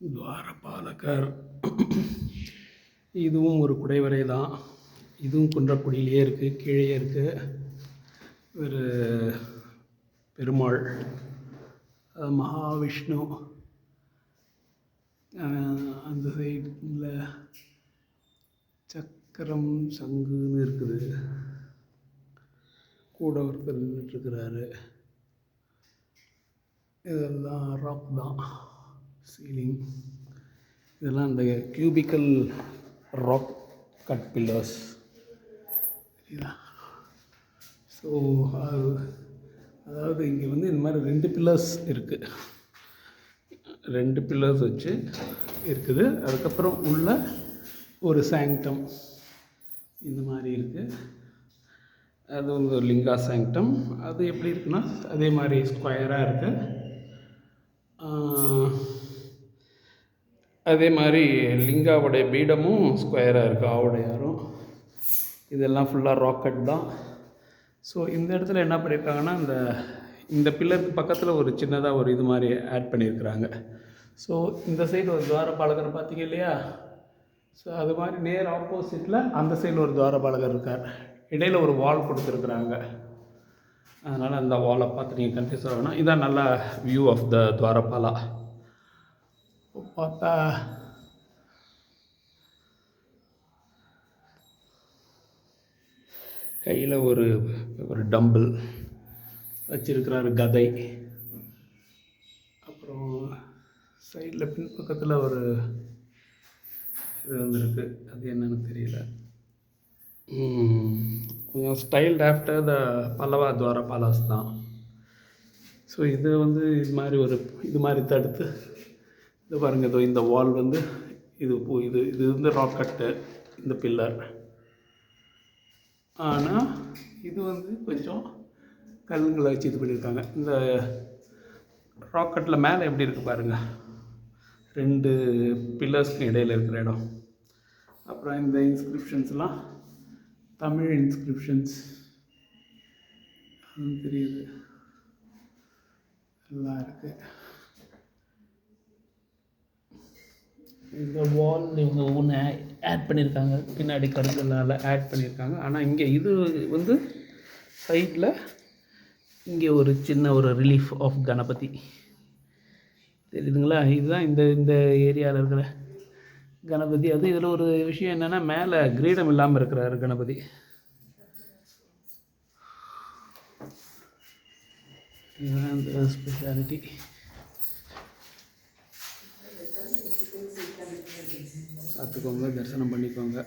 துவாரபாலகர். இதுவும் ஒரு குடைவரை தான். இதுவும் குன்றக்குடியிலே இருக்குது, கீழே இருக்குது. ஒரு பெருமாள், மகாவிஷ்ணு. அந்த சைடில் சக்கரம் சங்குன்னு இருக்குது. கூட ஒருத்தர் நின்றுட்டுருக்கிறாரு. இதெல்லாம் ராக் தான், சீலிங். இதெல்லாம் அந்த கியூபிக்கல் ராக் கட் பில்லர்ஸ். சரிதா? ஸோ அதாவது இங்கே வந்து இந்த மாதிரி 2 பில்லர்ஸ் இருக்குது. 2 பில்லர்ஸ் வச்சு இருக்குது. அதுக்கப்புறம் உள்ள ஒரு சாங்டம் இந்த மாதிரி இருக்குது. அது வந்து ஒரு லிங்கா சாங்டம். அது எப்படி இருக்குன்னா அதே மாதிரி ஸ்கொயராக இருக்குது. அதே மாதிரி லிங்காவுடைய பீடமும் ஸ்கொயராக இருக்குது, ஆவுடையாரும். இதெல்லாம் ஃபுல்லாக ராக்கெட் தான். ஸோ இந்த இடத்துல என்ன பண்ணியிருக்காங்கன்னா, இந்த பில்லருக்கு பக்கத்தில் ஒரு சின்னதாக ஒரு இது மாதிரி ஆட் பண்ணியிருக்கிறாங்க. ஸோ இந்த சைடு ஒரு துவாரபாலகர் பார்த்தீங்க இல்லையா? ஸோ அது மாதிரி நேர் ஆப்போசிட்டில் அந்த சைடில் ஒரு துவாரபாலகர் இருக்கார். இடையில் ஒரு வால் கொடுத்துருக்குறாங்க. அதனால் அந்த வாலை பார்த்து நீங்கள் கன்ஃபியூஸ் ஆகணும். இதான் நல்ல வியூ ஆஃப் த துவாரபாலா. பார்த்தா கையில் ஒரு டம்பிள் வச்சிருக்கிறாரு, கதை. அப்புறம் சைடில் பின்பக்கத்தில் ஒரு இது வந்துருக்கு, அது என்னன்னு தெரியல. கொஞ்சம் ஸ்டைல்ட் ஆஃப்டர் த பல்லவா துவாரபாலாஸ் தான். ஸோ இது வந்து இது மாதிரி தடுத்து இது பாருங்கள். இதோ இந்த வால் வந்து இது வந்து ராக்கெட்டு, இந்த பில்லர். ஆனால் இது வந்து கொஞ்சம் கல்லுங்களை வச்சு இது பண்ணியிருக்காங்க. இந்த ராக்கெட்டில் மேலே எப்படி இருக்குது பாருங்கள், 2 பில்லர்ஸ்க்கு இடையில் இருக்கிற இடம். அப்புறம் இந்த இன்ஸ்கிரிப்ஷன்ஸ்லாம் தமிழ் இன்ஸ்கிரிப்ஷன்ஸ் தெரியுது, எல்லாம் இருக்குது. இந்த வால் இவங்க ஒன்று ஆட் பண்ணியிருக்காங்க, பின்னாடி கருங்கல்லால் ஆட் பண்ணியிருக்காங்க. ஆனால் இங்கே இது வந்து சைடில் இங்கே ஒரு சின்ன ஒரு ரிலீஃப் ஆஃப் கணபதி தெரியுதுங்களா? இதுதான் இந்த ஏரியாவில் இருக்கிற கணபதி. அது இதில் ஒரு விஷயம் என்னென்னா, மேலே கிரீடம் இல்லாமல் இருக்கிறாரு கணபதி. இதுதான் இந்த ஸ்பெஷாலிட்டி. பார்த்துக்கோங்க, தரிசனம் பண்ணிக்கோங்க.